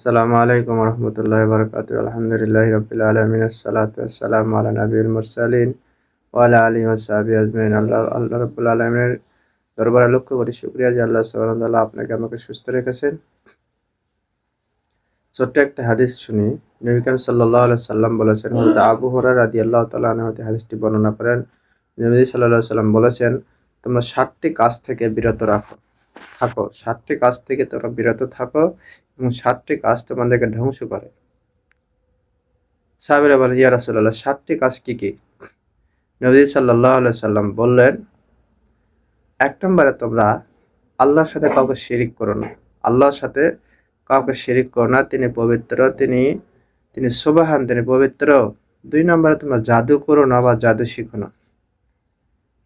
আসসালামু আলাইকুম রহমতুল্লাহ বারকাত আলহামদুলিল্লাহ রবিল আলমিন আসসালাম আলা নবীল মুরসালিন ওয়ালা আলী ওসাহাবি আজমাইন। আল্লাহ রব্বুল আলমের দরবারে লক্ষ্য করি শুক্রিয়া যে আল্লাহ সুবহানাহু ওয়া তাআলা আপনাকে আমাকে সুস্থ রেখেছেন। ছোট্ট একটা হাদিস শুনি। নবী করিম সাল্লাল্লাহু আলাইহি সাল্লাম বলেছেন, হযরত আবু হুরায়রা রাদিয়াল্লাহু তাআলা আনহু হতে হাদিসটি বর্ণনা করেন। নবী সাল্লাল্লাহু আলাইহি সাল্লাম বলেছেন, তোমরা 7টি কাজ থেকে বিরত থাকো, 7টি কাজ থেকে তোমরা বিরত থাকো এবং 7টি কাজ তোমাদেরকে ধ্বংস করে। সাহাবীরা বলেন, ইয়া রাসূলুল্লাহ 7টি কাজ কি কি? নবী সাল্লাল্লাহু আলাইহি সাল্লাম বললেন, ১ নম্বরে তোমরা আল্লাহর সাথে কাউকে শিরিক করো না। আল্লাহর সাথে কাউকে শিরিক করো না। তিনি পবিত্র, তিনি সুবহান, তিনি পবিত্র। ২ নম্বরে তোমরা জাদু করো না বা জাদু শিখো না।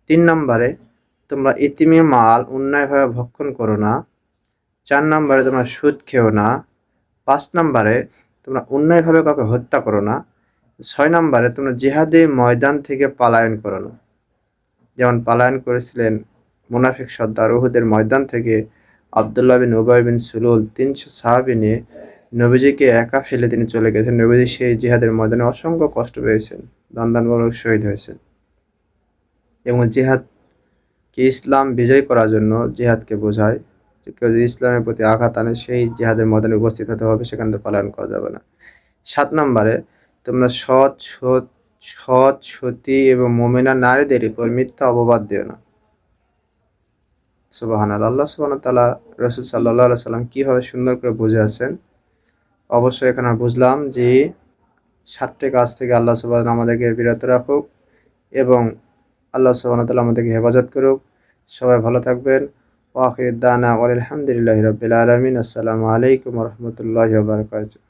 ৩ নম্বরে তোমরা ইতিমের মাল অন্যায়ভাবে ভক্ষণ করো না। ৪ নম্বরে তোমরা সুদ খেও না। ৫ নম্বরে তোমরা অন্যায়ভাবে কাউকে হত্যা করো না। ৬ নম্বরে তোমরা জিহাদে ময়দান থেকে পলায়ন করো না। যেমন পলায়ন করেছিলেন মুনাফিক সর্দার উহুদের ময়দান থেকে আব্দুল্লাহ বিন উবাই বিন সুলুল ৩০০ সাহাবী নিয়ে নবীজিকে একা ফেলে তিনি চলে গেছেন। নবীজি সেই জিহাদের ময়দানে অসংখ্য কষ্ট পেয়েছেন, দান শহীদ হয়েছেন। এবং জিহাদকে ইসলাম বিজয় করার জন্য জিহাদকে বোঝায় যে কেউ যদি ইসলামের প্রতি আঘাত আনে সেই জিহাদের ময়দানে উপস্থিত হতে হবে, সেখান থেকে পলায়ন করা যাবে না। ৭ নম্বরে তোমরা সৎ সতী এবং মুমিনা নারীদের উপর মিথ্যা অপবাদ দিও না। সুবহানাল্লাহ। আল্লাহ সুবহানাহু ওয়া তাআলা রাসূল সাল্লাল্লাহু আলাইহি সাল্লাম কিভাবে সুন্দর করে বুঝিয়েছেন। অবশ্যই এখানে বুঝলাম যে 7টি কাজ থেকে আল্লাহ সুবহানাহু আমাদেরকে বিরত রাখুক এবং আল্লাহ সুবহানাহু ওয়া তাআলা আমাদেরকে হেফাজত করুক। সবাই ভালো থাকবেন। ওয়া আখিরু দাওয়ানা ওয়া আলহামদুলিল্লাহি রাব্বিল আলামিন। আসসালামু আলাইকুম ওয়া রাহমাতুল্লাহি ওয়া বারাকাতুহু।